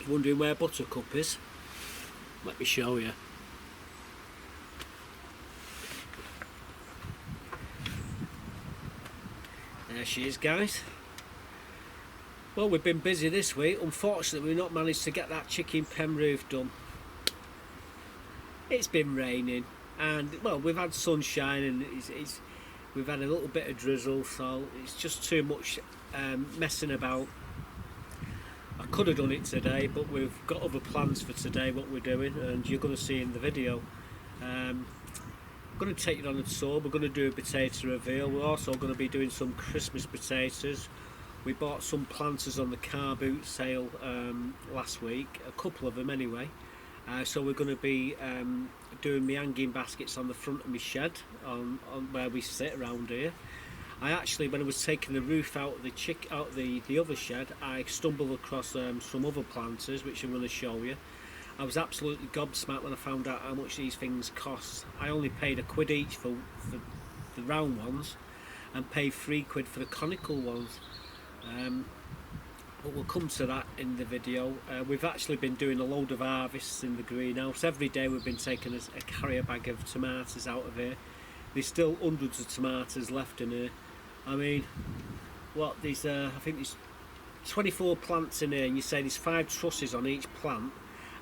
wondering where Buttercup is, let me show you. There she is, guys. Well, we've been busy this week. Unfortunately, we've not managed to get that chicken pen roof done. It's been raining, and well, we've had sunshine, and we've had a little bit of drizzle, so it's just too much messing about. I could have done it today, but we've got other plans for today, what we're doing, and you're going to see in the video. I'm going to take you on a tour. We're going to do a potato reveal. We're also going to be doing some Christmas potatoes. We bought some planters on the car boot sale last week, a couple of them anyway. So we're going to be doing my hanging baskets on the front of my shed, on where we sit around here. I actually, when I was taking the roof out of the other shed, I stumbled across some other planters, which I'm going to show you. I was absolutely gobsmacked when I found out how much these things cost. I only paid £1 each for the round ones, and paid £3 for the conical ones. But we'll come to that in the video. We've actually been doing a load of harvests in the greenhouse. Every day we've been taking a carrier bag of tomatoes out of here. There's still hundreds of tomatoes left in here. I mean, what, I think there's 24 plants in here, and you say there's 5 trusses on each plant,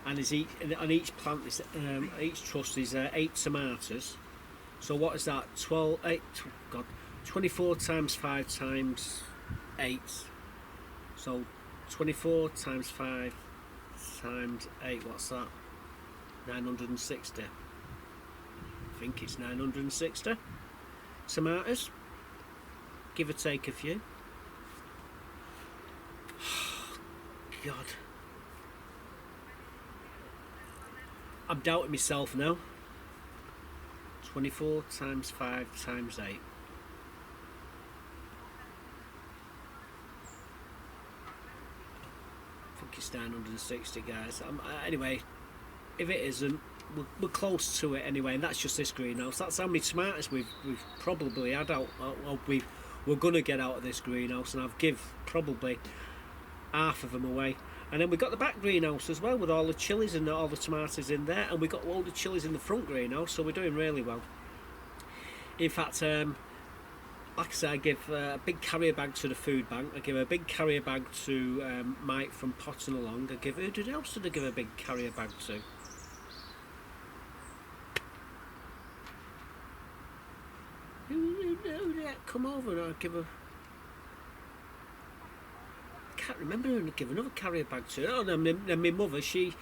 and on each plant, each truss is 8 tomatoes. So what is that? 24 times 5 times 8. So 24 times 5 times 8, what's that? 960. I think it's 960 tomatoes, give or take a few. God, I'm doubting myself now. 24 times 5 times 8. I think it's 960, guys. Anyway, if it isn't, we're close to it anyway, and that's just this greenhouse. That's how many tomatoes we've probably had out. We're gonna get out of this greenhouse, and I've give probably half of them away. And then we've got the back greenhouse as well, with all the chilies and all the tomatoes in there, and we've got all the chilies in the front greenhouse, so we're doing really well. In fact, like I say, I give a big carrier bag to the food bank. I give a big carrier bag to Mike from Potting Along. Who else did I give a big carrier bag to? Who come over and I'll give a... I can't remember who to give another carrier bag to. Oh, and my mother, she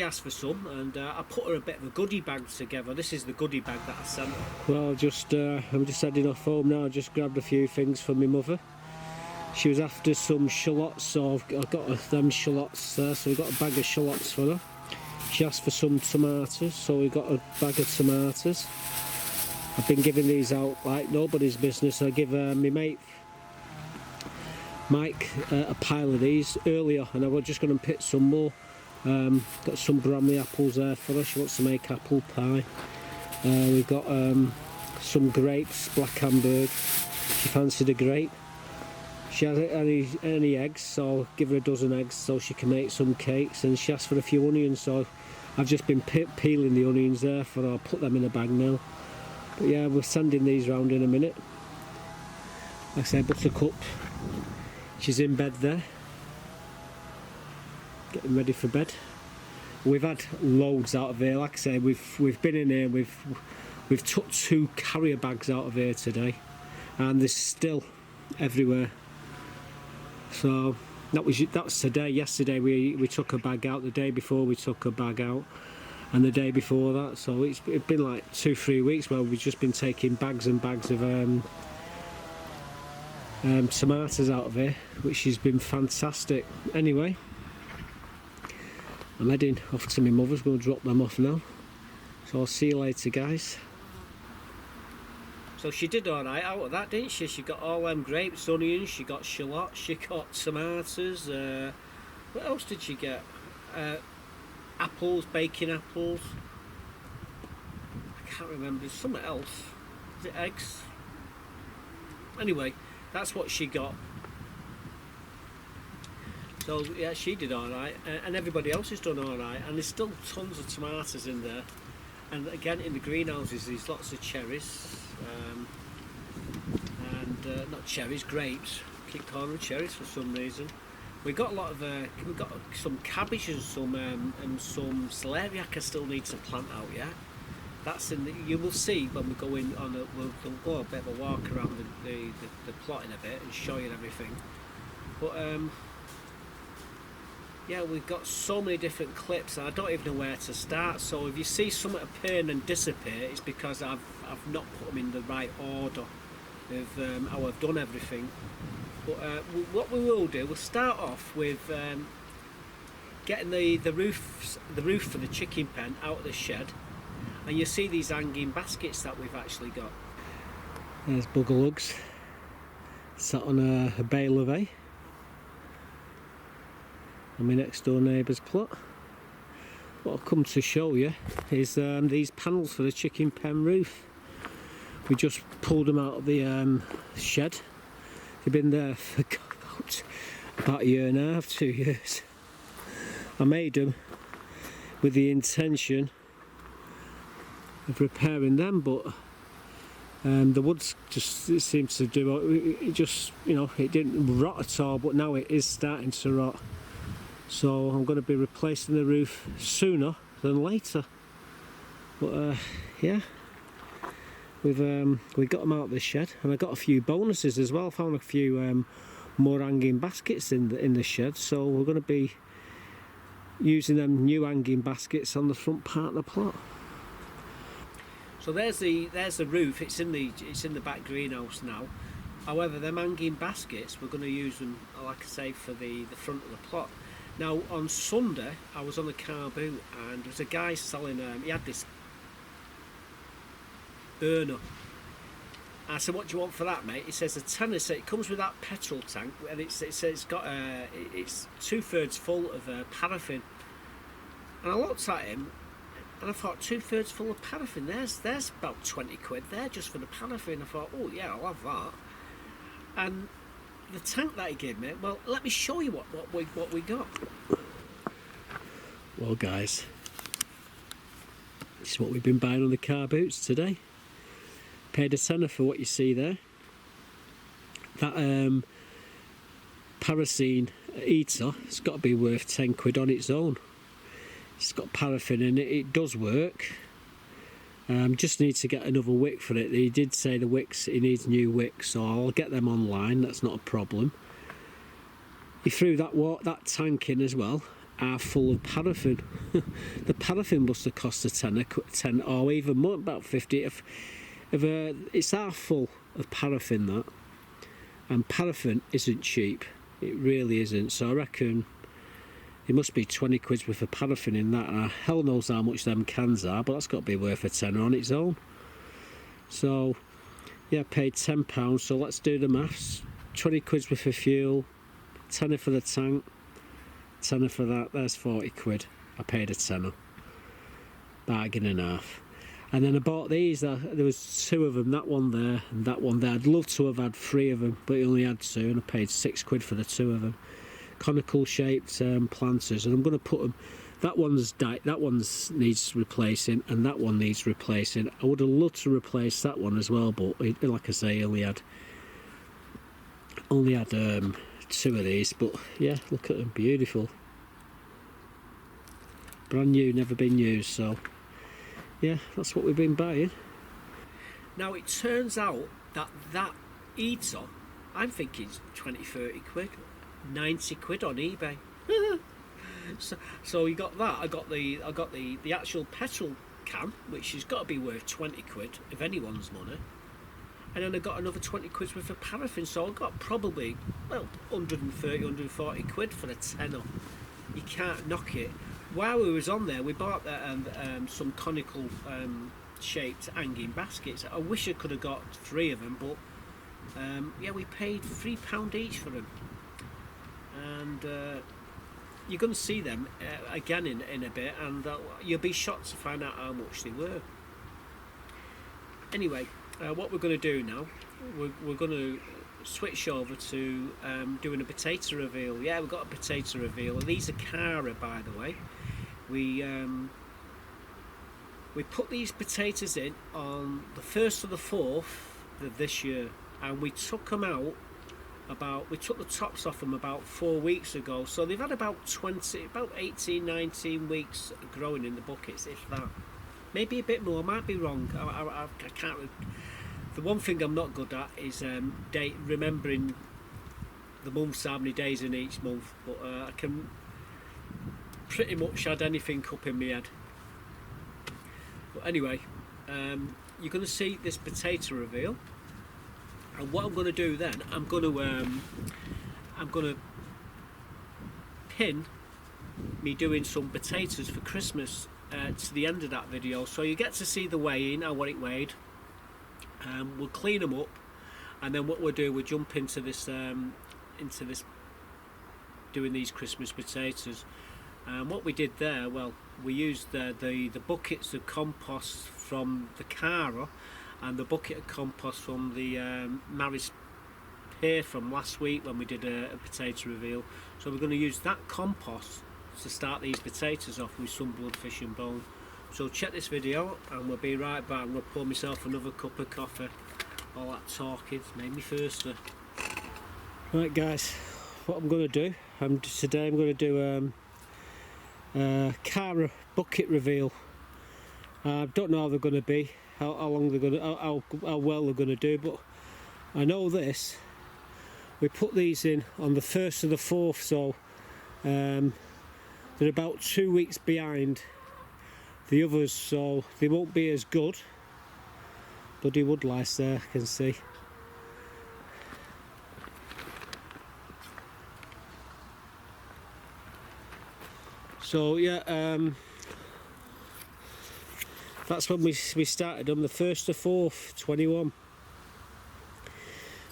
asked for some, and I put her a bit of a goodie bag together. This is the goodie bag that I sent her. Well, I'm just heading off home now. I just grabbed a few things for my mother. She was after some shallots, so I got her them shallots there, so we got a bag of shallots for her. She asked for some tomatoes, so we got a bag of tomatoes. I've been giving these out like nobody's business. I give my mate Mike a pile of these earlier, and I was just going to pick some more. Got some Bramley apples there for her. She wants to make apple pie. We've got some grapes, Black Hamburg. She fancied a grape. She hasn't any eggs, so I'll give her a dozen eggs so she can make some cakes. And she asked for a few onions, so I've just been peeling the onions there for her. I'll put them in a bag now. But yeah, we're sending these round in a minute. Like I say, Buttercup, she's in bed there, getting ready for bed. We've had loads out of here. Like I say, we've been in here. We've took 2 carrier bags out of here today, and there's still everywhere. So that was today. Yesterday we took a bag out. The day before we took a bag out, and the day before that. So it's been like 2-3 weeks where we've just been taking bags and bags of tomatoes out of here, which has been fantastic. Anyway, I'm heading off to my mother's, going to drop them off now. So I'll see you later, guys. So she did alright out of that, didn't she? She got all them grapes, onions, she got shallots, she got tomatoes. What else did she get? Apples, baking apples. I can't remember. There's something else. Is it eggs? Anyway, that's what she got. So yeah, she did all right, and everybody else has done all right. And there's still tons of tomatoes in there. And again, in the greenhouses, there's lots of cherries, and not cherries, grapes. Keep calling them cherries for some reason. We've got a lot of we've got some cabbage and some celeriac I still need to plant out yet. That's in the, you will see when we go in on we'll go a bit of a walk around the plot in a bit and show you everything. But yeah, we've got so many different clips and I don't even know where to start. So if you see something appear and disappear, it's because I've not put them in the right order of how I've done everything. But what we will do, we'll start off with getting the roof for the chicken pen out of the shed, and you see these hanging baskets that we've actually got. There's Buggerlugs sat on a bale of hay on my next door neighbour's plot. What I've come to show you is these panels for the chicken pen roof. We just pulled them out of the shed. They've been there for about a year and a half, 2 years. I made them with the intention of repairing them, but the woods just seemed to do it. Just, you know, it didn't rot at all, but now it is starting to rot. So I'm going to be replacing the roof sooner than later. But yeah. We got them out of the shed, and I got a few bonuses as well. I found a few more hanging baskets in the shed, so we're going to be using them new hanging baskets on the front part of the plot. So there's the roof. It's in the back greenhouse now. However, them hanging baskets, we're going to use them, like I say, for the front of the plot. Now on Sunday, I was on the car boot, and there was a guy selling. He had this burner. I said, "What do you want for that, mate?" He says, "A tenner." So it comes with that petrol tank, and it says it's got it's 2/3 full of paraffin. And I looked at him, and I thought, 2/3 full of paraffin. There's about 20 quid there just for the paraffin. I thought, oh yeah, I'll have that. And the tank that he gave me, well, let me show you what we got. Well, guys, this is what we've been buying on the car boots today. Paid a tenner for what you see there. That paraffin heater, it's got to be worth 10 quid on its own. It's got paraffin in it. It does work. Just need to get another wick for it. He did say the wicks, he needs new wicks, so I'll get them online. That's not a problem. He threw that tank in as well, half full of paraffin. The paraffin must have cost a tenner, 10 or even more, about 50. It's half full of paraffin, that, and paraffin isn't cheap. It really isn't. So I reckon it must be 20 quid worth of paraffin in that. And hell knows how much them cans are, but that's got to be worth a tenner on its own. So yeah, I paid £10. So let's do the maths. 20 quid worth of fuel, tenner for the tank, tenner for that. There's 40 quid. I paid a tenner. Bargain and a half. And then I bought these. There was 2 of them, that one there and that one there. I'd love to have had 3 of them, but I only had 2, and I paid 6 quid for the 2 of them. Conical shaped planters, and I'm going to put them. That one's needs replacing, and that one needs replacing. I would have loved to replace that one as well, but like I say, I only had 2 of these. But yeah, look at them, beautiful, brand new, never been used. So yeah, that's what we've been buying. Now it turns out that heater, I'm thinking 20-30 quid, 90 quid on eBay. So you got that. I got the actual petrol can, which has got to be worth 20 quid of anyone's money, and then I got another 20 quid worth of paraffin. So I got probably 130, 140 quid for a tenner. You can't knock it. While we was on there, we bought some conical shaped hanging baskets. I wish I could have got 3 of them, but yeah, we paid £3 each for them. And you're going to see them again in a bit, and you'll be shocked to find out how much they were. Anyway, what we're going to do now, we're going to switch over to doing a potato reveal. Yeah, we've got a potato reveal. These are Cara, by the way. We put these potatoes in on the 1st of the 4th of this year, and we took them out we took the tops off them about 4 weeks ago, so they've had about 18, 19 weeks growing in the buckets, if that. Maybe a bit more, I might be wrong. I can't. The one thing I'm not good at is remembering the months, how many days in each month, but I can pretty much add anything up in my head. But anyway, you're going to see this potato reveal, and what I'm going to do then, I'm going to pin me doing some potatoes for Christmas to the end of that video, so you get to see the weighing, how what it weighed. We'll clean them up, and then what we'll do, we'll jump into this doing these Christmas potatoes. What we did there, well, we used the buckets of compost from the Cara and the bucket of compost from the Maris Pier from last week when we did a potato reveal. So we're going to use that compost to start these potatoes off with some bloodfish and bone. So check this video and we'll be right back. I'm going to pour myself another cup of coffee. All that talking's made me thirsty. Right guys, what I'm going to do, today I'm going to do Cara bucket reveal. I don't know how they're going to be, how long they're going to, how well they're going to do, but I know this. We put these in on the 1st of the 4th, so they're about 2 weeks behind the others, so they won't be as good. Bloody woodlice there, I can see. So yeah, that's when we started them, the 1st of 4th, 21.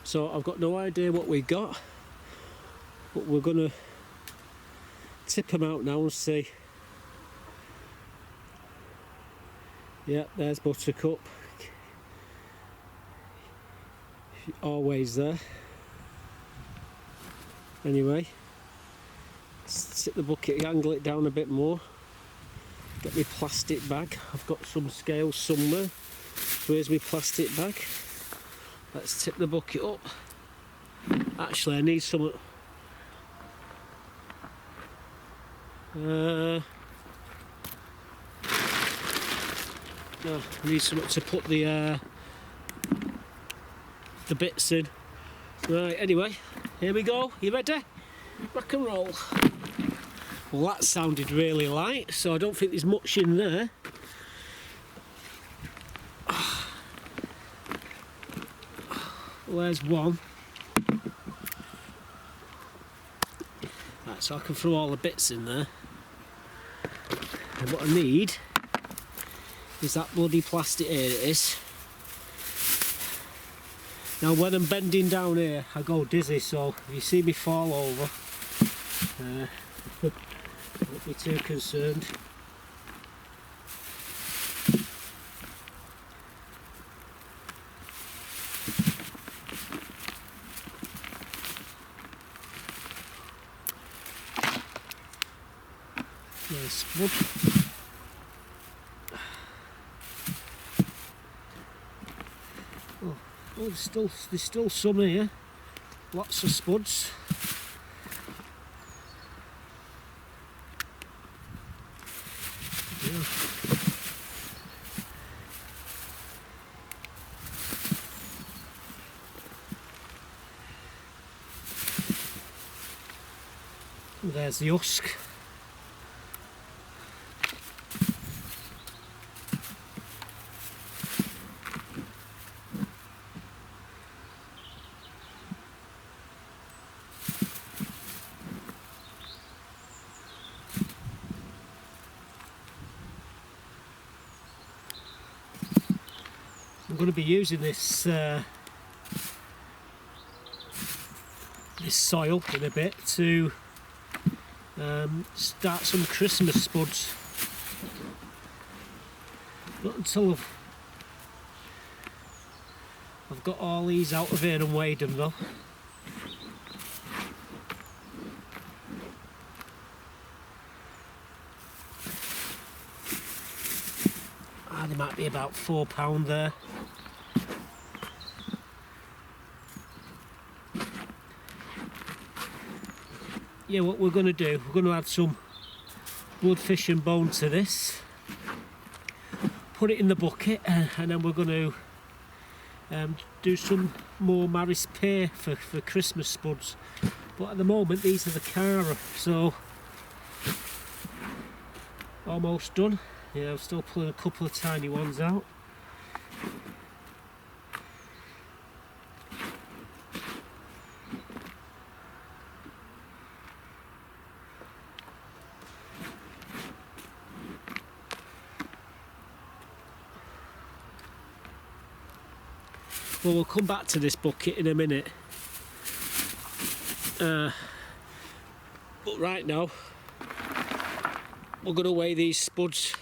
So I've got no idea what we got, but we're gonna tip them out now and see. Yeah, there's Buttercup, always there. Anyway, let's tip the bucket, angle it down a bit more, get my plastic bag. I've got some scales somewhere, so here's my plastic bag. Let's tip the bucket up. Actually, I need some. No, I need something to put the bits in. Right, anyway, here we go. You ready? Rock and roll. Well, that sounded really light, so I don't think there's much in there. Well, there's one. Right, so I can throw all the bits in there. And what I need is that bloody plastic. Here it is. Now when I'm bending down here I go dizzy, so if you see me fall over, don't be too concerned. There's spud. Oh, there's still some here. Lots of spuds. Yeah. There's the husk. I'm going to be using this this soil in a bit to start some Christmas spuds. Not until I've got all these out of here and weighed them though. They might be about £4 there. Yeah, what we're going to do, we're going to add some bloodfish and bone to this, put it in the bucket, and then we're going to do some more Maris Pear for Christmas spuds. But at the moment these are the Cara, so almost done. Yeah, I'm still pulling a couple of tiny ones out. Well, we'll come back to this bucket in a minute. But right now, we're going to weigh these spuds.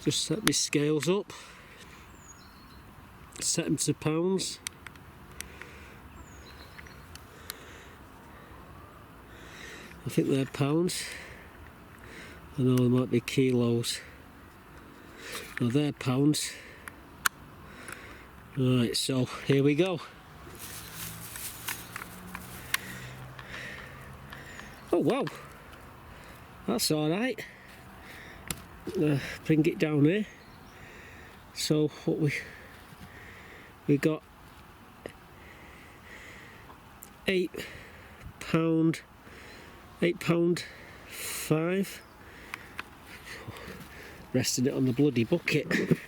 Just set my scales up. Set them to pounds. I think they're pounds. I know they might be kilos. No, they're pounds. Right, so here we go. Oh wow, that's alright. Bring it down here. So what we got £8.5. Resting it on the bloody bucket.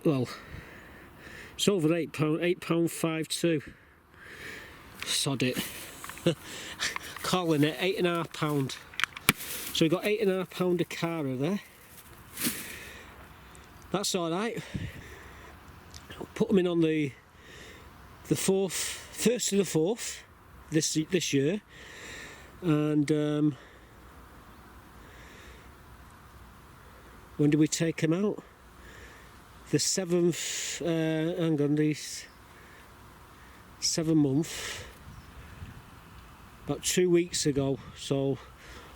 Well, it's over £8, £8.52. Sod it. Calling it £8.5. So we got £8.5 of Cara there. That's alright. Put them in on the 1st of the 4th this year, and when do we take them out? The 7th, hang on, these 7 months, about 2 weeks ago. So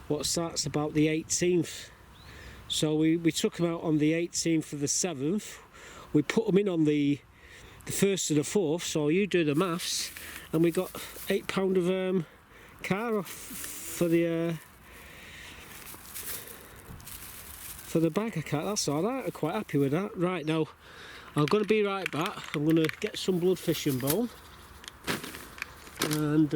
what's that's about the 18th. So we took them out on the 18th of the 7th. We put them in on the 1st of the 4th. So you do the maths, and we got £8 of Cara for the bag of cat. That's alright, I'm quite happy with that. Right, now I'm going to be right back. I'm going to get some bloodfish and bone, and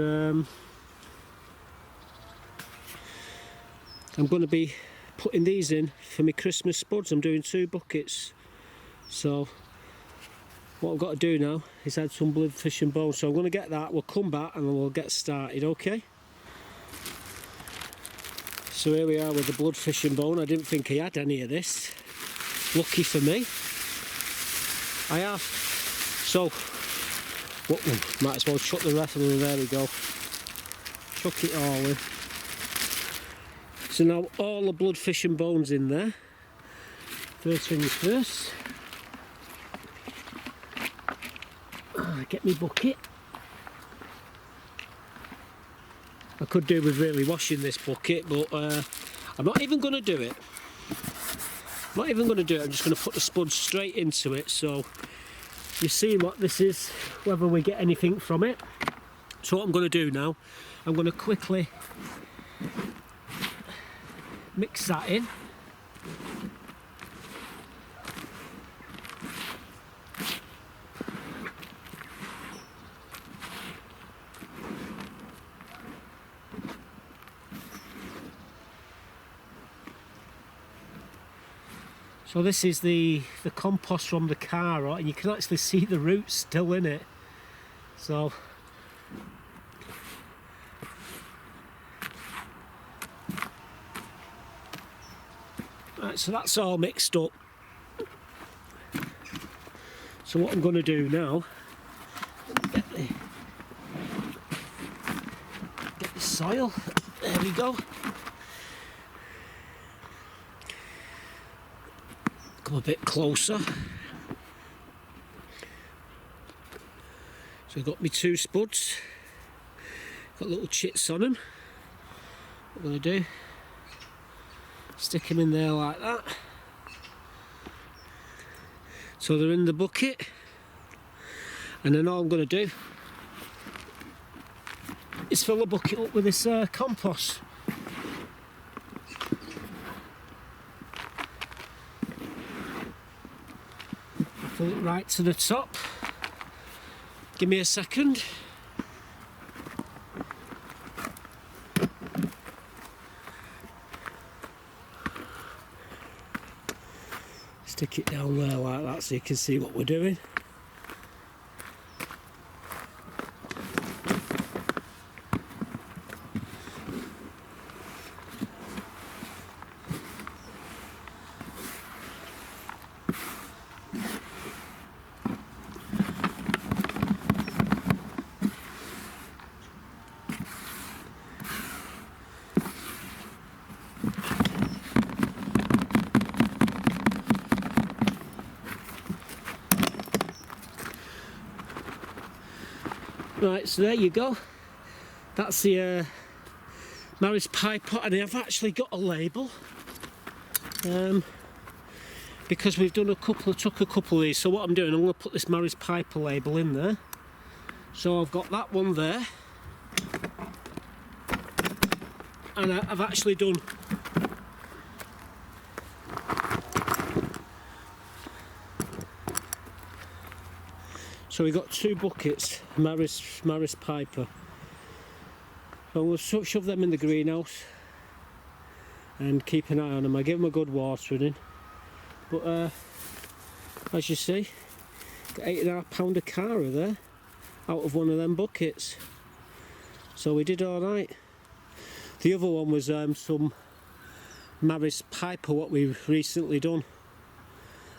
I'm going to be putting these in for my Christmas spuds. I'm doing 2 buckets, so what I've got to do now is add some bloodfish and bone. So I'm going to get that, we'll come back and then we'll get started, okay? So here we are with the bloodfish and bone. I didn't think I had any of this. Lucky for me, I have. So, might as well chuck the rest of them. There we go. Chuck it all in. So now all the bloodfish and bones in there. First things first. Get me bucket. I could do with really washing this bucket, but I'm not even going to do it. I'm just going to put the spuds straight into it. So you see what this is, whether we get anything from it. So what I'm going to do now, I'm going to quickly mix that in. So this is the compost from the Cara, and you can actually see the roots still in it. So right, so that's all mixed up. So what I'm going to do now, get the soil. There we go. come a bit closer. So I've got my 2 spuds, got little chits on them. What I'm going to do, stick them in there like that. So they're in the bucket, and then all I'm going to do is fill the bucket up with this compost. Fill it right to the top. Give me a second. Stick it down there like that so you can see what we're doing. Right, so there you go. That's the Maris Piper, and I've actually got a label because we've done took a couple of these. So what I'm doing, I'm going to put this Maris Piper label in there. So I've got that one there, and I've actually done so we've got 2 buckets, Maris Piper. So we'll shove them in the greenhouse and keep an eye on them. I give them a good watering. But as you see, got 8.5 pound of Cara there out of one of them buckets. So we did alright. The other one was some Maris Piper, what we've recently done.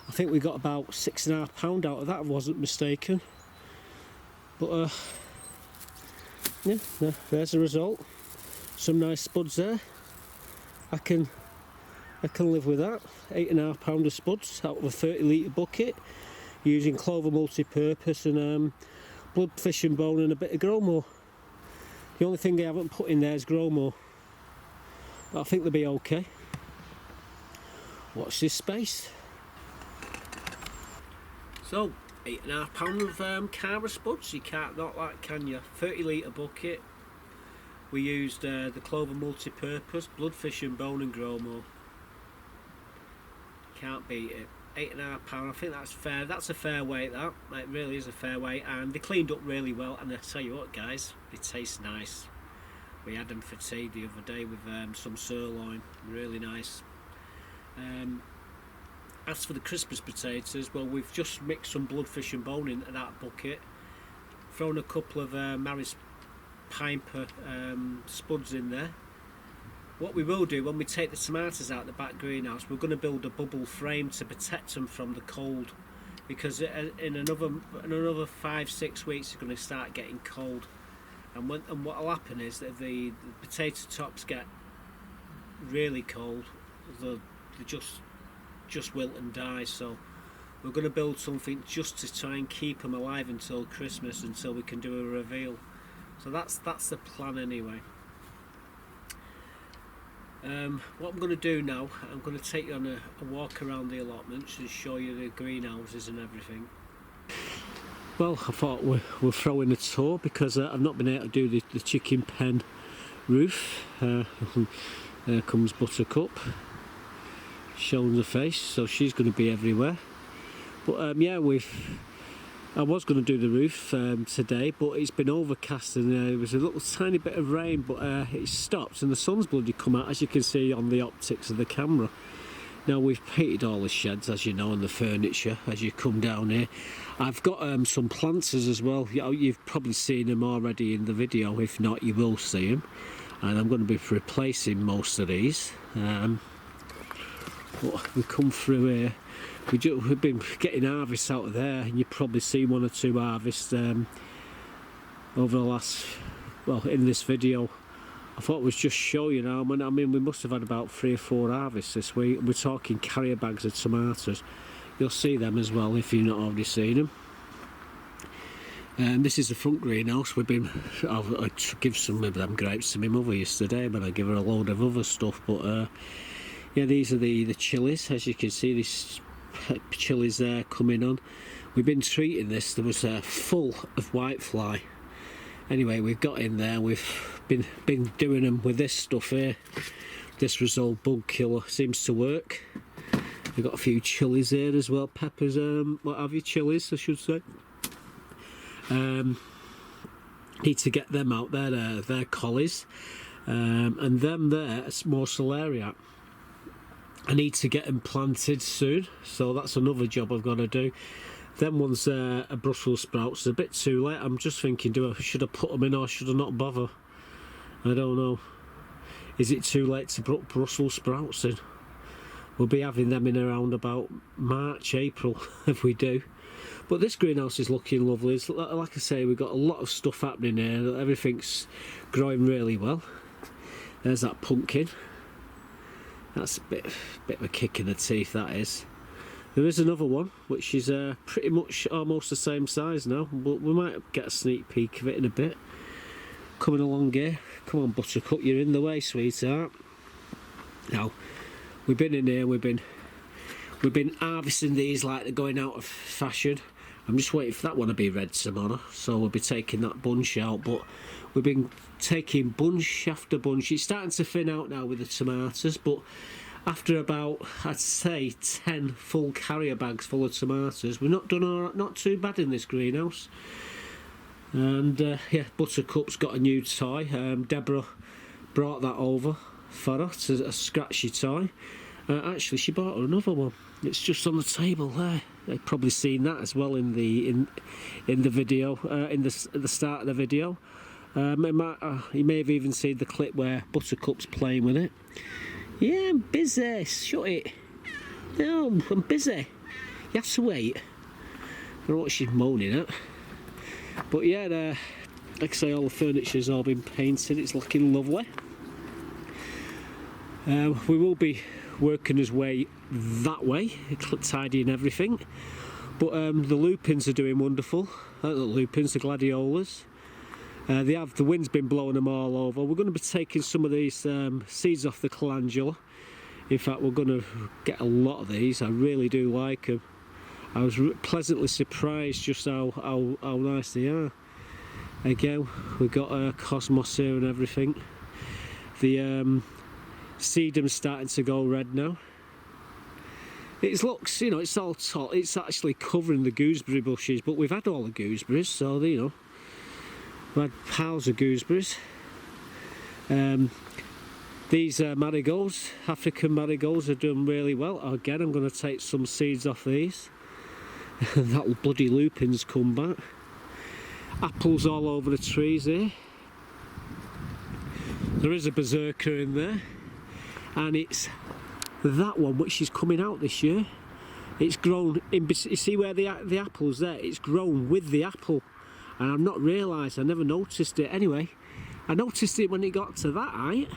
I think we got about 6.5 pound out of that, if I wasn't mistaken. But yeah, there's the result. Some nice spuds there. I can live with that. 8.5 pound of spuds out of a 30 litre bucket, using clover multi-purpose and blood, fish and bone and a bit of Gromo. The only thing I haven't put in there is Gromo, but I think they'll be okay. Watch this space. So, 8.5 pound of Cara spuds, you can't knock that, can you? 30 litre bucket. We used the clover multi-purpose, blood, fish and bone and Gromo. Can't beat it. 8.5 pound, I think that's fair. That's a fair weight, that. It really is a fair weight, and they cleaned up really well. And I tell you what, guys, they taste nice. We had them for tea the other day with some sirloin, really nice. As for the Christmas potatoes, well, we've just mixed some blood, fish and bone into that bucket, thrown a couple of Maris Piper spuds in there. What we will do when we take the tomatoes out of the back greenhouse, we're going to build a bubble frame to protect them from the cold, because in another 5-6 weeks it's going to start getting cold, and what will happen is that the potato tops get really cold, they just wilt and die. So we're going to build something just to try and keep them alive until Christmas, until we can do a reveal. So that's the plan anyway. What I'm going to do now, I'm going to take you on a walk around the allotments and show you the greenhouses and everything. Well, I thought we're throwing a tour because I've not been able to do the chicken pen roof. There comes Buttercup, showing the face, so she's going to be everywhere. But yeah, I was going to do the roof today, but it's been overcast and there was a little tiny bit of rain, but it stopped and the sun's bloody come out, as you can see on the optics of the camera. Now we've painted all the sheds, as you know, and the furniture as you come down here. I've got some planters as well. You've probably seen them already in the video, if not you will see them, and I'm going to be replacing most of these. But we come through here, we've been getting harvests out of there, and you've probably seen 1 or 2 harvests over the last, well, in this video I thought we'd just show you now. I mean, we must have had about 3 or 4 harvests this week. We're talking carrier bags of tomatoes. You'll see them as well if you've not already seen them. This is the front greenhouse. I give some of them grapes to my mother yesterday, but I give her a load of other stuff. But yeah, these are the chilies. As you can see, these chilies there coming on. We've been treating this. There was full of whitefly. Anyway, we've got in there. We've been doing them with this stuff here. This result bug killer seems to work. We've got a few chilies here as well. Peppers, what have you? Chilies, I should say. Need to get them out there. They're collies, and them there. It's more celeriac. I need to get them planted soon, so that's another job I've got to do. Them ones are Brussels sprouts. It's a bit too late. I'm just thinking, should I put them in or should I not bother? I don't know. Is it too late to put Brussels sprouts in? We'll be having them in around about March, April, if we do. But this greenhouse is looking lovely. It's, like I say, we've got a lot of stuff happening here. Everything's growing really well. There's that pumpkin. That's a bit of a kick in the teeth, that is. There is another one, which is pretty much almost the same size now. But we might get a sneak peek of it in a bit. Coming along here. Come on, Buttercup, you're in the way, sweetheart. Now, we've been in here, we've been harvesting these like they're going out of fashion. I'm just waiting for that one to be red tomorrow, so we'll be taking that bunch out. But we've been taking bunch after bunch. It's starting to thin out now with the tomatoes, but after about, I'd say, 10 full carrier bags full of tomatoes, we're not too bad in this greenhouse. And yeah, Buttercup's got a new toy. Deborah brought that over for her, it's a scratchy toy. Actually, she bought her another one. It's just on the table there. You've probably seen that as well in the video, at the start of the video. You may have even seen the clip where Buttercup's playing with it. Yeah, I'm busy. Shut it. No, I'm busy. You have to wait. I don't know what she's moaning at. But yeah, like I say, all the furniture's all been painted. It's looking lovely. We will be working his way that way, tidying everything. But the lupins are doing wonderful. The lupins, the gladiolas. The wind's been blowing them all over. We're going to be taking some of these seeds off the calendula. In fact, we're going to get a lot of these. I really do like them. I was pleasantly surprised just how nice they are. Again, we've got cosmos here and everything. The sedum's starting to go red now. It looks, you know, it's all tall. It's actually covering the gooseberry bushes, but we've had all the gooseberries, so you know, we've had piles of gooseberries. These marigolds, African marigolds, are doing really well. Again, I'm going to take some seeds off these. That bloody lupin's come back. Apples all over the trees here. There is a berserker in there, and it's that one which is coming out this year. It's grown in. You see where the apple's there? It's grown with the apple, and I've not realised. I never noticed it. Anyway, I noticed it when it got to that height.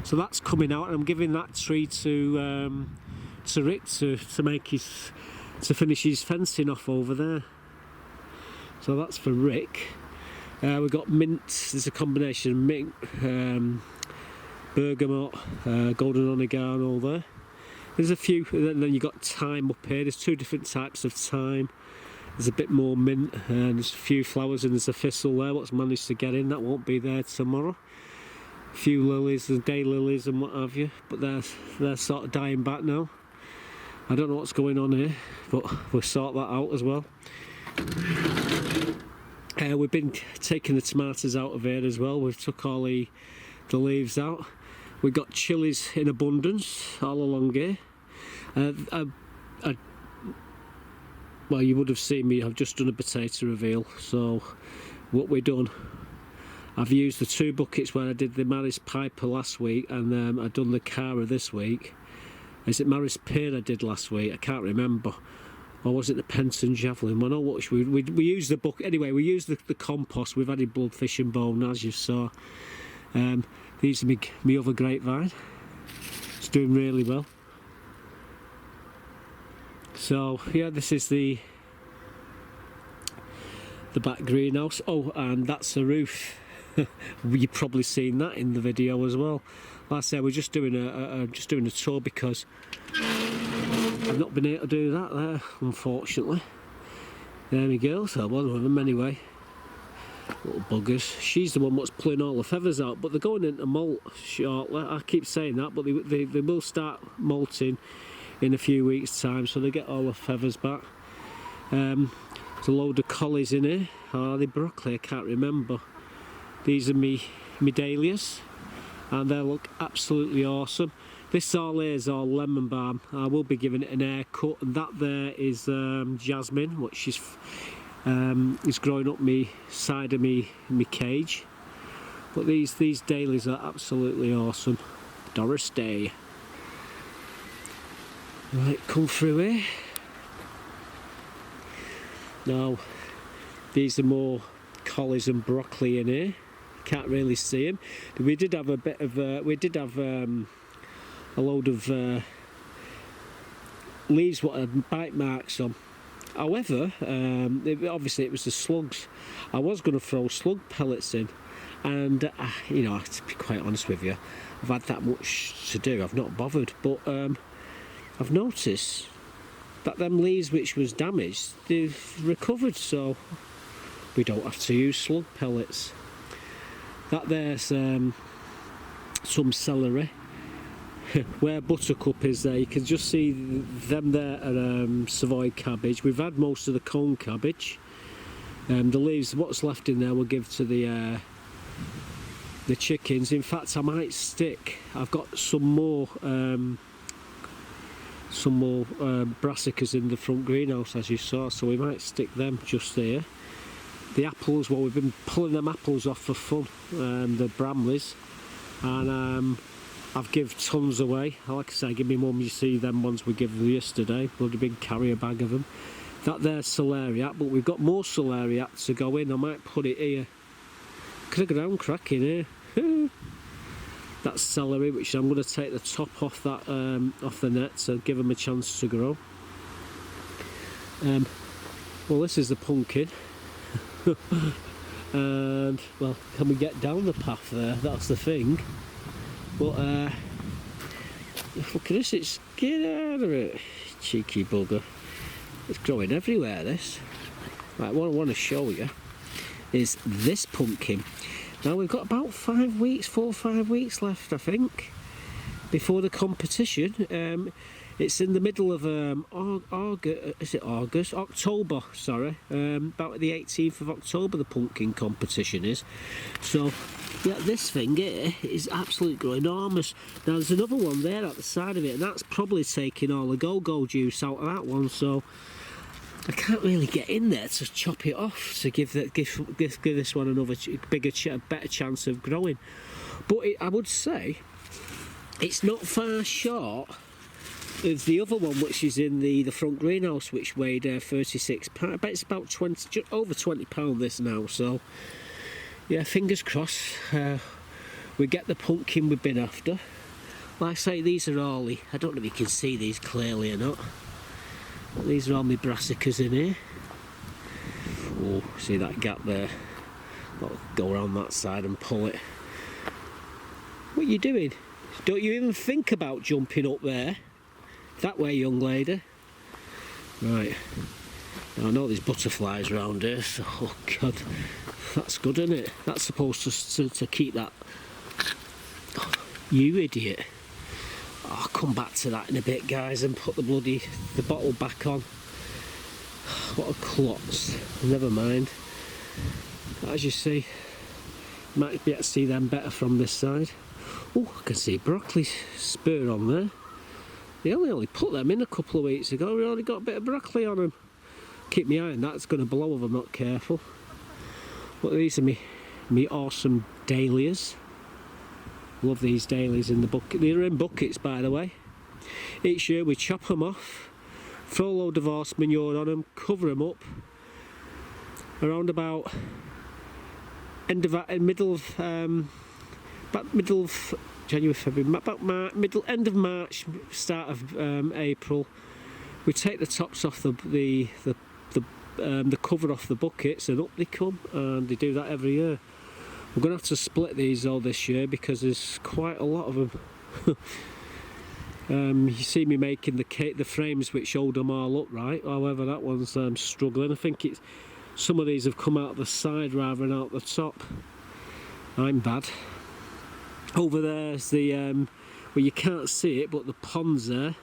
So that's coming out, and I'm giving that tree to Rick to finish his fencing off over there. So that's for Rick. We've got mint. There's a combination of mint, bergamot, golden oregano there. There's a few, and then you've got thyme up here. There's 2 different types of thyme. There's a bit more mint, and there's a few flowers, and there's a thistle there what's managed to get in. That won't be there tomorrow. A few lilies and daylilies and what have you, but they're sort of dying back now. I don't know what's going on here, but we'll sort that out as well. We've been taking the tomatoes out of here as well. We've took all the leaves out. We've got chilies in abundance all along here. Well, you would have seen me, I've just done a potato reveal. So what we've done, I've used the 2 buckets where I did the Maris Piper last week, and I've done the Cara this week. Is it Maris Pear I did last week? I can't remember. Or was it the Penton Javelin? I know what we used the bucket. Anyway, we used the compost. We've added bloodfish and bone, as you saw. These are my other grapevine. It's doing really well. So yeah, this is the back greenhouse. Oh, and that's the roof. You've probably seen that in the video as well. Like I said, we're just doing a tour because I've not been able to do that there, unfortunately. There we go. So one of them anyway. Little buggers. She's the one that's pulling all the feathers out, but they're going into molt shortly. I keep saying that, but they will start molting in a few weeks' time, so they get all the feathers back. There's a load of collies in here. Are they broccoli? I can't remember. These are me Dahlias, and they look absolutely awesome. This all here is all lemon balm. I will be giving it an haircut, and that there is jasmine, which is growing up me side of me cage. But these Dahlias are absolutely awesome. Doris Day. Right, come through here. Now, these are more collies and broccoli in here. Can't really see them. We did have a bit of a load of leaves what had bite marks on. However, obviously it was the slugs. I was going to throw slug pellets in, and you know, to be quite honest with you, I've had that much to do. I've not bothered, but I've noticed that them leaves which was damaged, they've recovered, so we don't have to use slug pellets. That there's some celery. Where buttercup is there, you can just see them there are Savoy cabbage. We've had most of the cone cabbage. The leaves, what's left in there, we'll give to the chickens. In fact, I might stick. I've got some more brassicas in the front greenhouse, as you saw, so we might stick them just there. The apples, well, we've been pulling them apples off for fun, the Bramleys, and I've given tons away. Like I say, give me mum, you see them ones we gave them yesterday, bloody big carrier bag of them. That there's celeriac, but we've got more celeriac to go in. I might put it here. Could have gone cracking here. That's celery, which I'm going to take the top off that off the net to give them a chance to grow. Well, this is the pumpkin. And well, can we get down the path there? That's the thing. But look at this, it's get out of it, cheeky bugger. It's growing everywhere, this. Right, what I want to show you is this pumpkin. Now we've got about 5 weeks, 4 or 5 weeks left, I think, before the competition. It's in the middle of August, is it August? October, sorry. About the 18th of October the pumpkin competition is. So yeah, this thing here is absolutely enormous. Now there's another one there at the side of it, and that's probably taking all the go-go juice out of that one, so I can't really get in there to chop it off to give this one another better chance of growing. But I would say it's not far short of the other one, which is in the front greenhouse, which weighed 36 pounds. I bet it's about 20, just over 20 pounds this now. So yeah, fingers crossed we get the pumpkin we've been after. Like I say, these are all I don't know if you can see these clearly or not. But these are all my brassicas in here. Oh, see that gap there? I'll go around that side and pull it. What are you doing? Don't you even think about jumping up there? That way, young lady. Right. Now, I know there's butterflies around here, so, oh God, that's good, isn't it? That's supposed to keep that. Oh, you idiot. I'll come back to that in a bit, guys, and put the bottle back on. What a klutz. Never mind. As you see, you might be able to see them better from this side. Oh, I can see broccoli spur on there. They only put them in a couple of weeks ago. We already got a bit of broccoli on them. Keep my eye on that, it's going to blow if I'm not careful. But these are me awesome Dahlias. Love these Dahlias in the bucket. They're in buckets, by the way. Each year we chop them off, throw a load of horse manure on them, cover them up. Around about middle of about middle of January, February, about middle, end of March, start of April, we take the tops off the cover off the buckets, and up they come, and they do that every year. We're going to have to split these all this year because there's quite a lot of them. You see me making the frames which hold them all up right. However, that one's struggling. I think some of these have come out the side rather than out the top. I'm bad. Over there's the well, you can't see it, but the ponds there,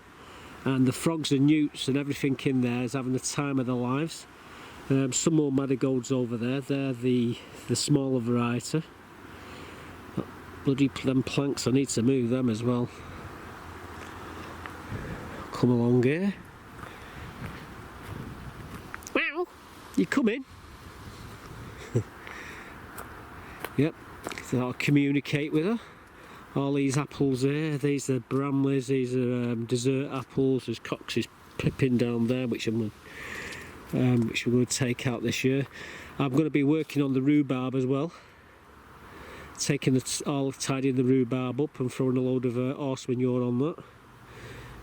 and the frogs and newts and everything in there is having the time of their lives. Some more marigolds over there. They're the smaller variety. Bloody them planks, I need to move them as well. Come along here. Wow, you coming? Yep, so I'll communicate with her. All these apples here, these are Bramleys, these are dessert apples. There's Cox's Pippin down there, which we're going to take out this year. I'm going to be working on the rhubarb as well, tidying the rhubarb up and throwing a load of horse manure on that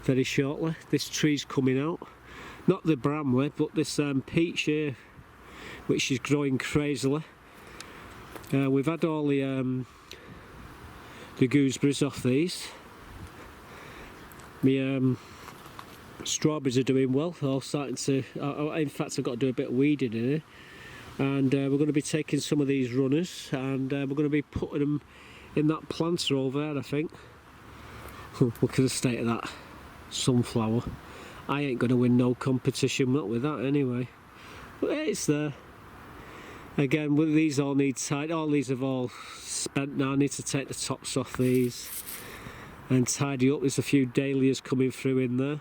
very shortly. This tree's coming out, not the Bramley, but this peach here, which is growing crazily. We've had all the gooseberries off these. Strawberries are doing well. They're all starting to. In fact, I've got to do a bit of weeding in here, and we're going to be taking some of these runners, and we're going to be putting them in that planter over there, I think. Look at the state of that sunflower. I ain't going to win no competition with that anyway. But yeah, it's there. Again, these all need tied. All these have all spent now. I need to take the tops off these and tidy up. There's a few dahlias coming through in there.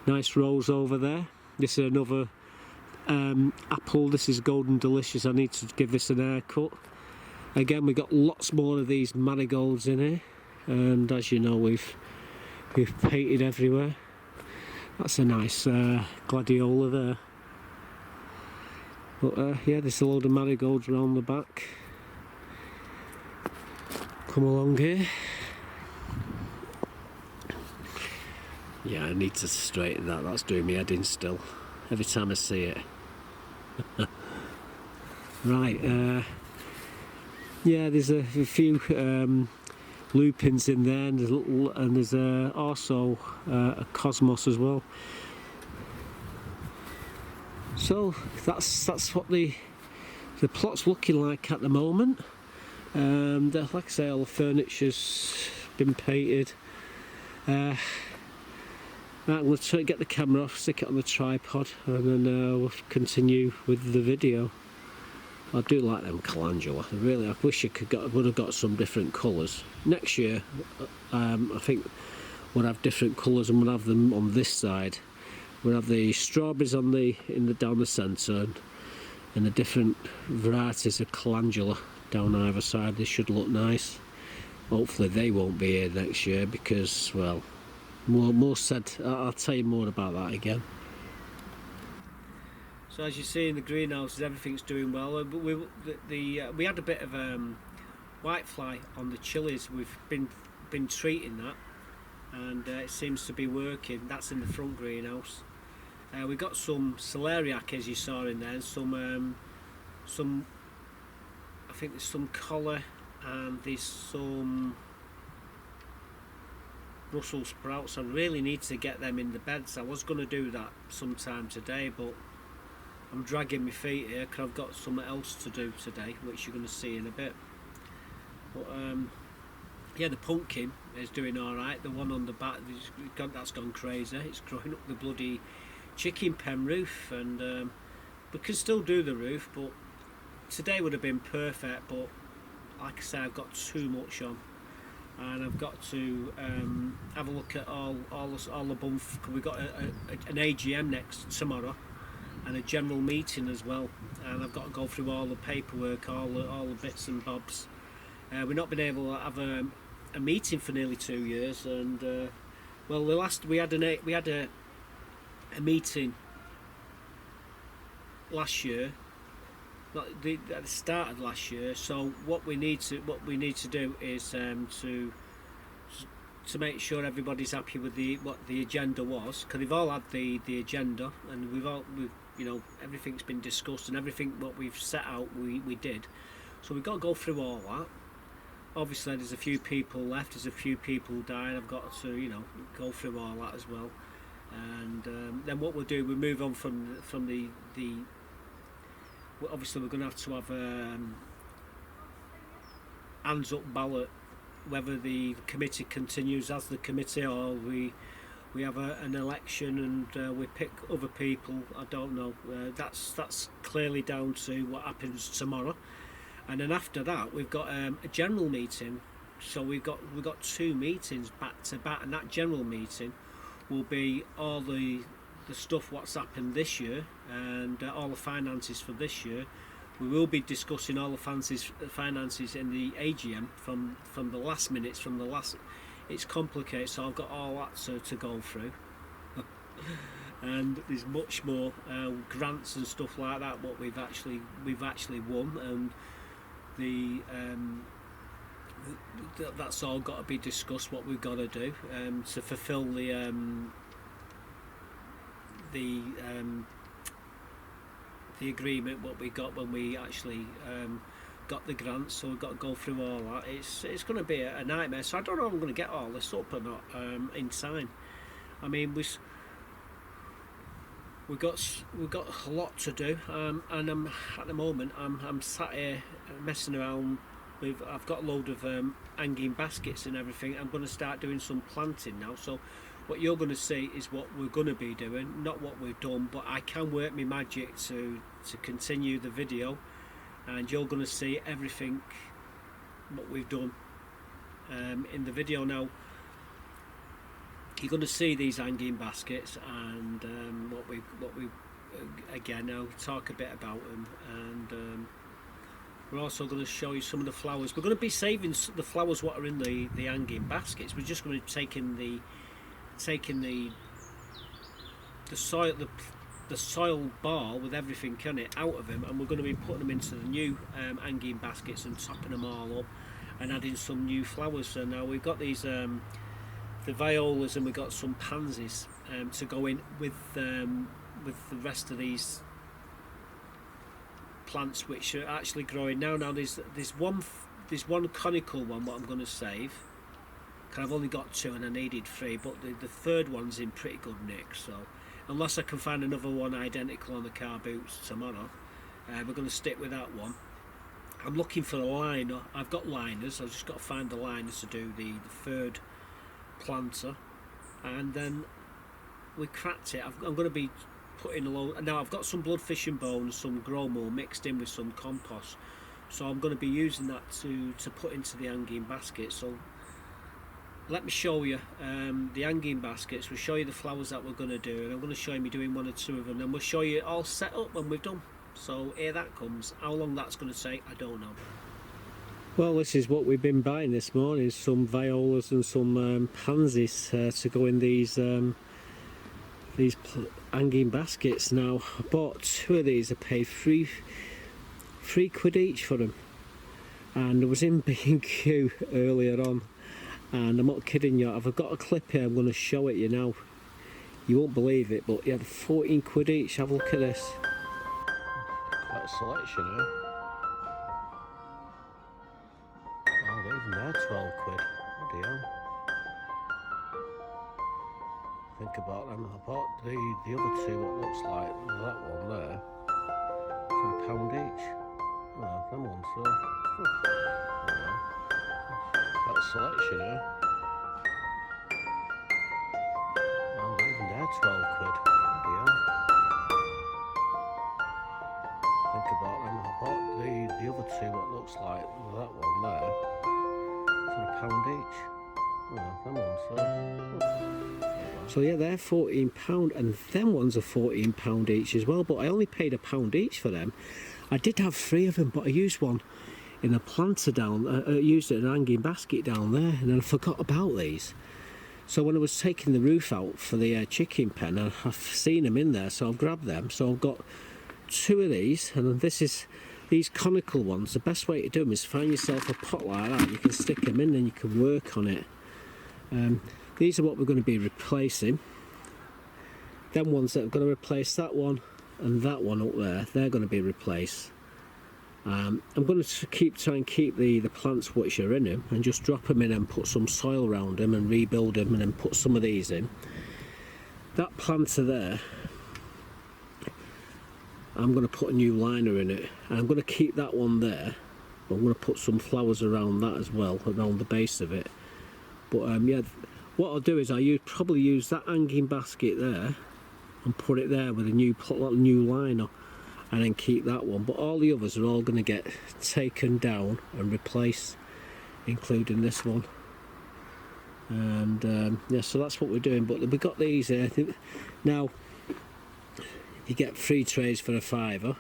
Nice rows over there. This is another apple. This is Golden Delicious. I need to give this an haircut. Again, we've got lots more of these marigolds in here, and as you know, we've painted everywhere. That's a nice gladiola there. But yeah, there's a load of marigolds around the back. Come along here. Yeah, I need to straighten that. That's doing me head in still. Every time I see it. Right. Yeah, there's a few lupins in there, and there's also a cosmos as well. So that's what the plot's looking like at the moment. Like I say, all the furniture's been painted. Right, I'm going to get the camera off, stick it on the tripod, and then we'll continue with the video. I do like them calendula. Really, I wish I would have got some different colours. Next year, I think we'll have different colours, and we'll have them on this side. We'll have the strawberries down the centre, and the different varieties of calendula down either side. They should look nice. Hopefully they won't be here next year because, well, more said. I'll tell you more about that again. So as you see in the greenhouses, everything's doing well. We had a bit of whitefly on the chilies. We've been treating that, and it seems to be working. That's in the front greenhouse. We got some celeriac, as you saw in there, and some I think there's some collar, and there's some Brussels sprouts. I really need to get them in the beds. I was going to do that sometime today, but I'm dragging my feet here because I've got something else to do today, which you're going to see in a bit. But yeah, the pumpkin is doing all right. The one on the back, that's gone crazy. It's growing up the bloody chicken pen roof, and we can still do the roof, but today would have been perfect. But like I say, I've got too much on, and I've got to have a look at all the bump. We've got an AGM tomorrow, and a general meeting as well, and I've got to go through all the paperwork, all the bits and bobs. We've not been able to have a meeting for nearly 2 years, and well, we had a meeting last year, at the start of last year. So what we need to do is to make sure everybody's happy with what the agenda was, because they've all had the agenda, and we've you know, everything's been discussed, and everything what we've set out we did. So we've got to go through all that. Obviously there's a few people left, there's a few people died. I've got to, you know, go through all that as well. And then what we'll do, we move on from the obviously we're going to have hands up ballot whether the committee continues as the committee, or we have an election and we pick other people. I don't know. That's clearly down to what happens tomorrow. And then after that we've got a general meeting. So we've got 2 meetings back to back, and that general meeting will be all the stuff what's happened this year, and all the finances for this year. We will be discussing all the finances in the AGM from the last minutes, from the last. It's complicated, so I've got all that to go through. And there's much more grants and stuff like that what we've actually won, and that's all got to be discussed, what we've got to do to fulfil the agreement what we got when we actually got the grants. So we've got to go through all that. It's going to be a nightmare. So I don't know if I'm going to get all this up or not in time. I mean, we've got a lot to do, and at the moment I'm sat here messing around. I've got a load of hanging baskets and everything. I'm going to start doing some planting now. So what you're going to see is what we're going to be doing, not what we've done. But I can work my magic to continue the video, and you're going to see everything what we've done in the video. Now you're going to see these hanging baskets and what we again, I'll talk a bit about them, and we're also going to show you some of the flowers. We're going to be saving the flowers what are in the hanging baskets. We're just going to be taking the soil bar with everything in it out of them, and we're going to be putting them into the new hanging baskets and topping them all up and adding some new flowers. So now we've got these the violas, and we've got some pansies to go in with the rest of these plants which are actually growing now. Now there's one conical one what I'm going to save. I've only got 2 and I needed 3, but the third one's in pretty good nick, so unless I can find another one identical on the car boots tomorrow, we're going to stick with that one. I'm looking for a liner. I've got liners, I've just got to find the liners to do the third planter, and then we cracked it. I'm going to be putting a load. Now I've got some bloodfish and bones, some grow more mixed in with some compost, so I'm going to be using that to put into the hanging basket. So let me show you the hanging baskets. We'll show you the flowers that we're going to do, and I'm going to show you me doing 1 or 2 of them, and we'll show you it all set up when we've done. So here that comes. How long that's going to take, I don't know. Well, this is what we've been buying this morning, some violas and some pansies to go in these hanging baskets. Now I bought 2 of these. I paid three quid each for them, and I was in B&Q earlier on, and I'm not kidding you, I've got a clip here, I'm going to show it you now. You won't believe it, but yeah, 14 quid each. Have a look at this. Quite a selection, huh? Oh, even they're 12 quid. Bloody hell. Think about them. I bought the other 2, what looks like that one there, for £1 each. Oh, them ones there. Quite a selection, huh? Oh, even they're 12 quid. Bloody hell. Think about them. I bought the other 2, what looks like that one there, for £1 each. Oh, them ones there. So yeah, they're £14, and them ones are £14 each as well, but I only paid £1 each for them. I did have 3 of them, but I used one in a planter down, I used it in an hanging basket down there, and then I forgot about these. So when I was taking the roof out for the chicken pen, I've seen them in there, so I've grabbed them. So I've got 2 of these, and these these conical ones, the best way to do them is find yourself a pot like that. You can stick them in and you can work on it. These are what we're going to be replacing. Them ones that are going to replace that one and that one up there, they're going to be replaced. I'm going to try and keep the plants which are in them and just drop them in and put some soil around them and rebuild them, and then put some of these in. That planter there, I'm going to put a new liner in it, and I'm going to keep that one there, but I'm going to put some flowers around that as well, around the base of it. But yeah, what I'll do is I'll probably use that hanging basket there and put it there with a new liner, and then keep that one. But all the others are all going to get taken down and replaced, including this one. And yeah, so that's what we're doing. But we've got these here now. You get 3 trays for £5.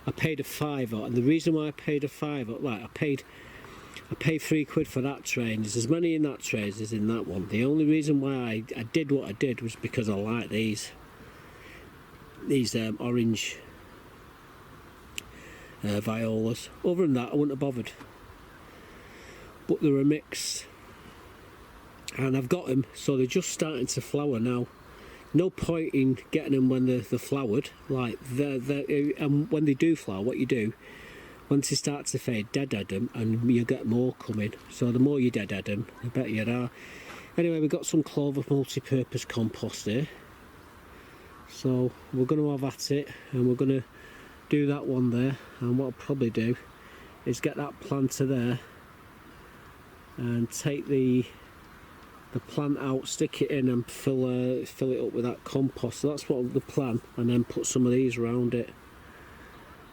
I paid £5, and the reason why I paid £5, right, I paid £3 for that tray, and there's as many in that tray as in that one. The only reason why I did what I did was because I like these orange violas. Other than that, I wouldn't have bothered. But they're a mix, and I've got them, so they're just starting to flower now. No point in getting them when they're flowered. Like and when they do flower, what you do, once they start to fade, deadhead them, and you get more coming. So the more you deadhead them, the better you are. Anyway, we've got some clover multi-purpose compost here, so we're going to have at it, and we're going to do that one there. And what I'll probably do is get that planter there and take the plant out, stick it in, and fill it up with that compost. So that's what the plan, and then put some of these around it.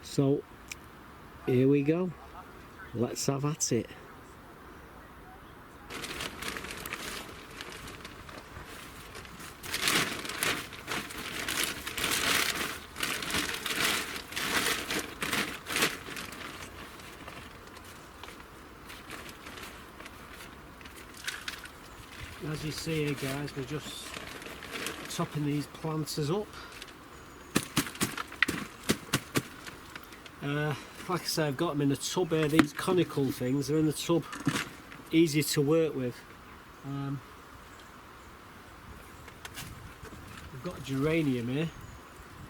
So here we go, let's have at it. As you see here, guys, we're just topping these planters up. Like I say, I've got them in a tub here. These conical things, they're in the tub, easy to work with. We've got a geranium here,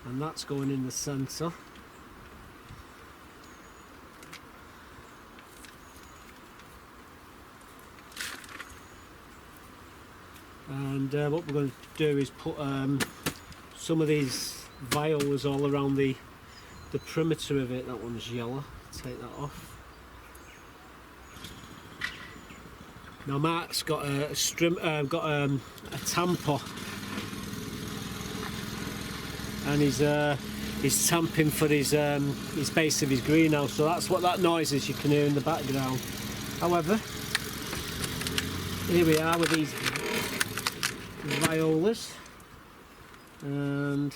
and that's going in the centre. And what we're going to do is put some of these violas all around the perimeter of it. That one's yellow. Take that off. Now Mark's got a tamper, and he's tamping for his base of his greenhouse. So that's what that noise is you can hear in the background. However, here we are with these violas, and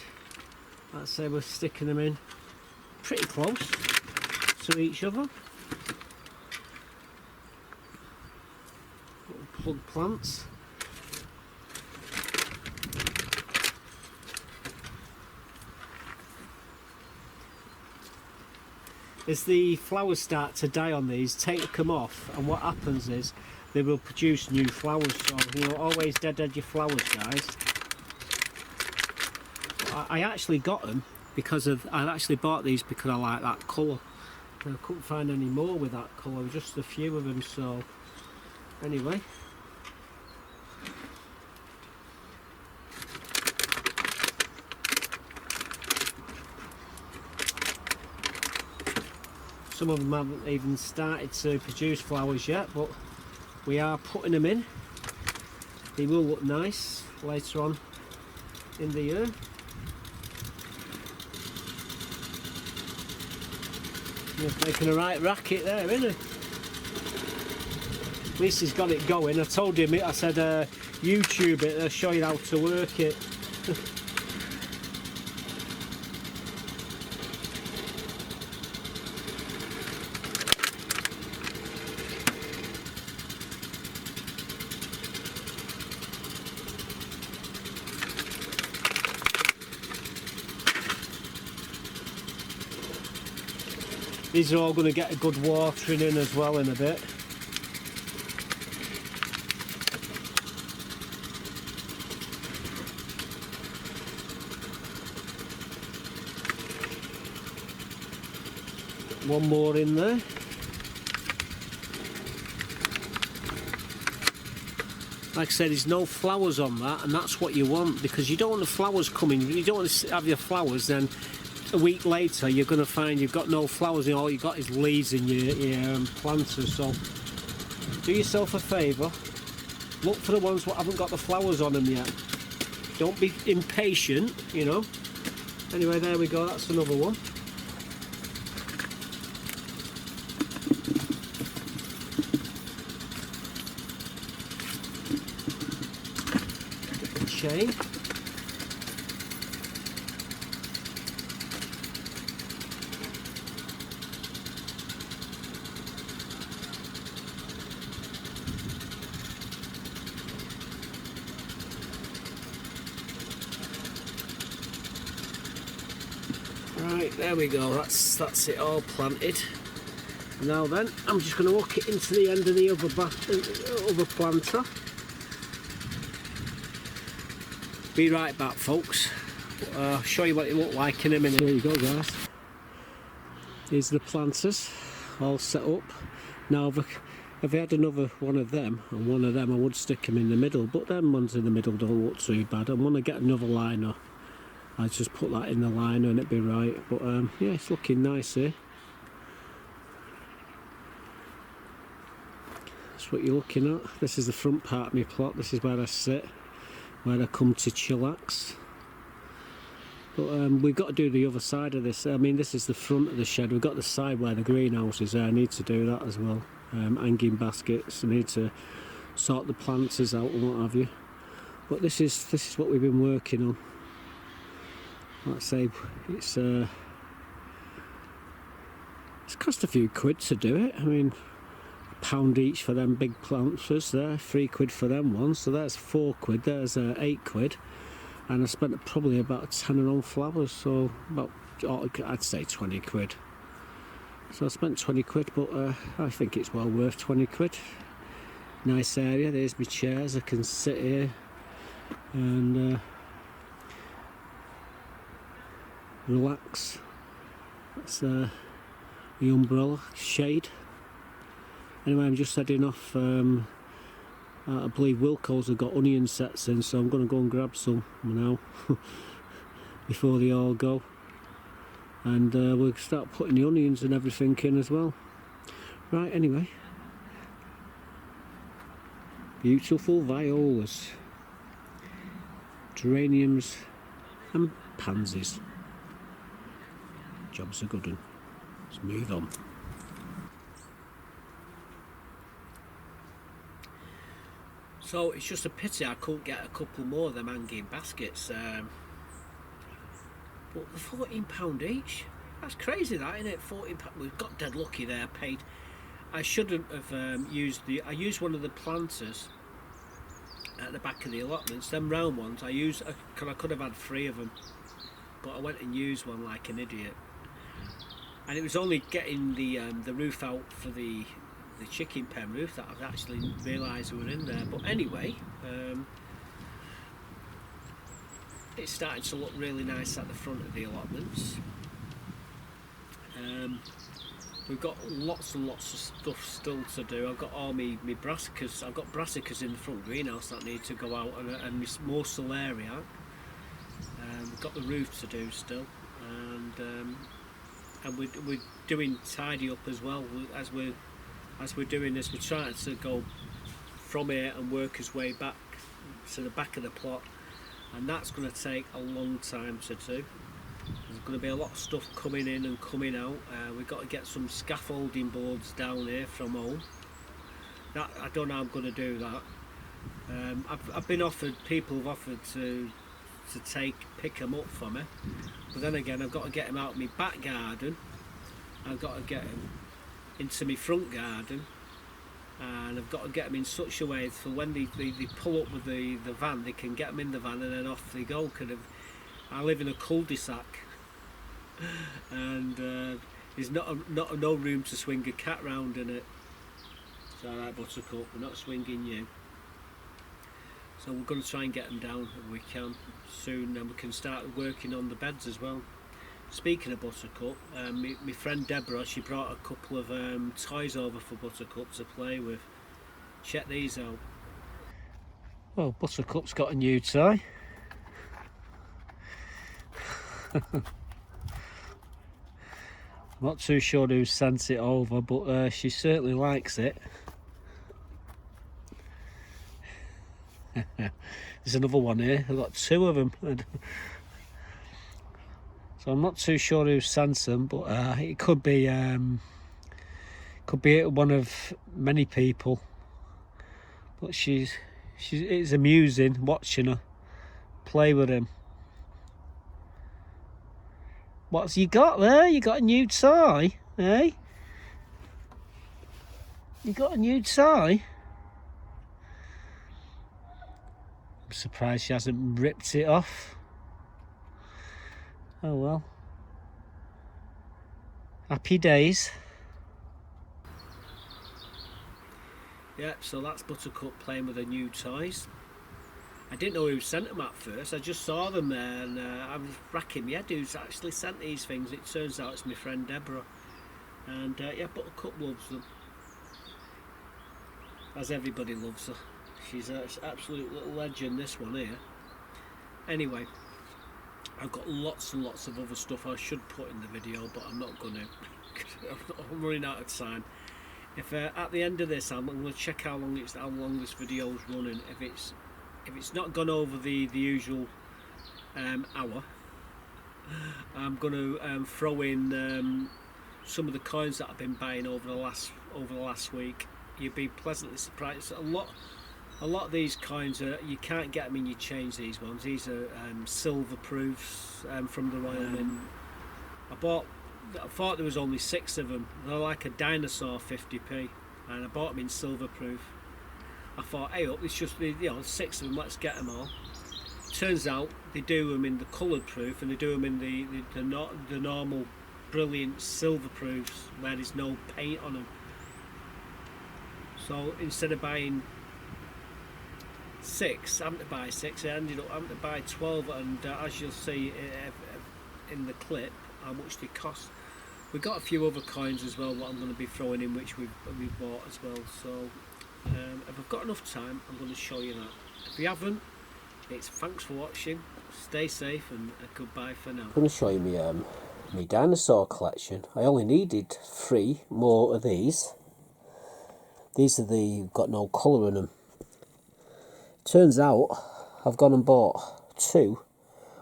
let's say we're sticking them in pretty close to each other. Little plug plants. As the flowers start to die on these, take them off, and what happens is they will produce new flowers. So you know, always deadhead your flowers, guys. I actually got them because I actually bought these because I like that colour. I couldn't find any more with that colour, just a few of them. So anyway, some of them haven't even started to produce flowers yet, but we are putting them in. They will look nice later on in the year. He's making a right racket there, isn't he? At least he's got it going. I told him, I said YouTube it, I'll show you how to work it. These are all going to get a good watering in as well in a bit. One more in there. Like I said, there's no flowers on that, and that's what you want, because you don't want the flowers coming. You don't want to have your flowers, then a week later you're going to find you've got no flowers and all you've got is leaves in your planters. So do yourself a favour, look for the ones that haven't got the flowers on them yet. Don't be impatient, you know. Anyway, there we go, that's another one. Chain. Right, there we go, that's it all planted. Now then, I'm just going to hook it into the end of the other planter. Be right back, folks. I'll show you what it looked like in a minute. There you go, guys. Here's the planters all set up. Now if I had another one of them and one of them, I would stick them in the middle, but them ones in the middle don't look too bad. I want to get another liner. I'll just put that in the liner and it'd be right. But yeah, it's looking nice here. That's what you're looking at. This is the front part of my plot. This is where I sit, where I come to chillax. But we've got to do the other side of this. I mean, this is the front of the shed. We've got the side where the greenhouse is there. I need to do that as well. Hanging baskets. I need to sort the planters out and what have you. But this is what we've been working on. Like I say, it's cost a few quid to do it. I mean, £1 each for them big planters there, £3 for them ones. So that's 4 quid. There's 8 quid. And I spent probably about a tenner on flowers, so about, I'd say 20 quid. So I spent 20 quid, but I think it's well worth 20 quid. Nice area, there's my chairs, I can sit here and relax. That's the umbrella, shade. Anyway, I'm just heading off. I believe Wilco's have got onion sets in, so I'm going to go and grab some now before they all go. And we'll start putting the onions and everything in as well. Right, anyway. Beautiful violas, geraniums and pansies. Job's a good one. Let's move on. So it's just a pity I couldn't get a couple more of them hanging baskets. But £14 each. That's crazy, that, isn't it? £14. We've got dead lucky there. Paid. I shouldn't have used the. I used one of the planters at the back of the allotments. Them round ones I used. I could have had 3 of them, but I went and used one like an idiot. And it was only getting the roof out for the chicken pen roof that I've actually realised were in there. But anyway, it's starting to look really nice at the front of the allotments. We've got lots and lots of stuff still to do. I've got all my brassicas. I've got brassicas in the front greenhouse that need to go out, and more solariac. We've got the roof to do still, and we're doing tidy up as well. As we're doing this, we're trying to go from here and work his way back to the back of the plot, and that's going to take a long time to do. There's going to be a lot of stuff coming in and coming out. We've got to get some scaffolding boards down here from home. That I don't know how I'm going to do that. I've been offered, people have offered to pick them up for me, but then again I've got to get them out of my back garden. I've got to get them into my front garden, and I've got to get them in such a way for when they pull up with the van, they can get them in the van and then off they go. I live in a cul-de-sac, and There's no room to swing a cat round in it. It's alright, Buttercup, we're not swinging you. So we're going to try and get them down if we can soon, and we can start working on the beds as well. Speaking of Buttercup, my friend Deborah, she brought a couple of toys over for Buttercup to play with. Check these out. Well, Buttercup's got a new toy. I'm not too sure who sent it over, but she certainly likes it. There's another one here. I've got two of them. So I'm not too sure who sent them, but it could be one of many people. But it's amusing watching her play with him. What's you got there? You got a new toy, eh? You got a new toy? I'm surprised she hasn't ripped it off. Oh well. Happy days. Yep, so that's Buttercup playing with her new toys. I didn't know who sent them at first. I just saw them there and I was racking my head who's actually sent these things. It turns out it's my friend Deborah. And yeah, Buttercup loves them. As everybody loves her. She's an absolute little legend, this one here. Anyway, I've got lots and lots of other stuff I should put in the video, but I'm not going to. I'm running out of time. If at the end of this, I'm going to check how long this video is running. If it's not gone over the usual hour, I'm going to throw in some of the coins that I've been buying over the last week. You'd be pleasantly surprised. A lot of these coins you can't get them in your change. These ones. These are silver proofs from the Royal Mint. I thought there was only 6 of them. They're like a dinosaur 50p, and I bought them in silver proof. I thought, hey up, it's just 6 of them. Let's get them all. Turns out they do them in the coloured proof, and they do them in the normal brilliant silver proofs where there's no paint on them. So instead of buying 6, having to buy 6, I ended up having to buy 12, and as you'll see in the clip, how much they cost. We've got a few other coins as well that I'm going to be throwing in, which we've bought as well. So if I've got enough time, I'm going to show you that. If you haven't, it's thanks for watching. Stay safe and goodbye for now. I'm going to show you my Dinosaur collection. I only needed 3 more of these. These are got no colour in them. Turns out I've gone and bought 2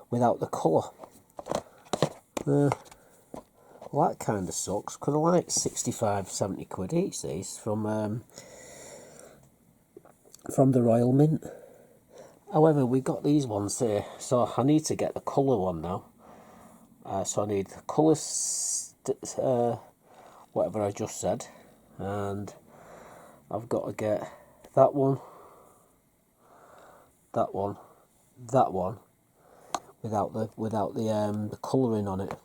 without the colour. Well, that kind of sucks, because I like 65-70 quid each, these from the Royal Mint. However, we got these ones here, so I need to get the colour one now. So I need the colour, whatever I just said, and I've got to get that one, that one, that one, without the colouring on it.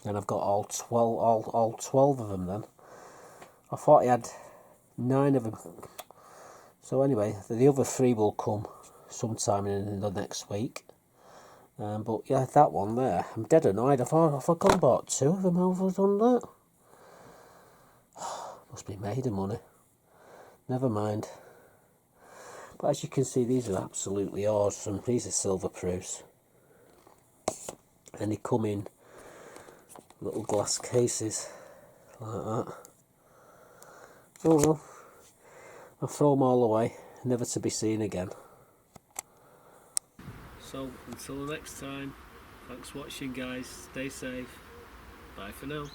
And I've got all 12 of them then. I thought I had 9 of them. So anyway, the other 3 will come sometime in the next week. But yeah, that one there, I'm dead annoyed. I've gone and bought 2 of them. How have I done that? Must be made of money. Never mind. But as you can see, these are absolutely awesome. These are silver proofs. And they come in little glass cases like that. Oh well, I'll throw them all away, never to be seen again. So until the next time, thanks for watching guys, stay safe, bye for now.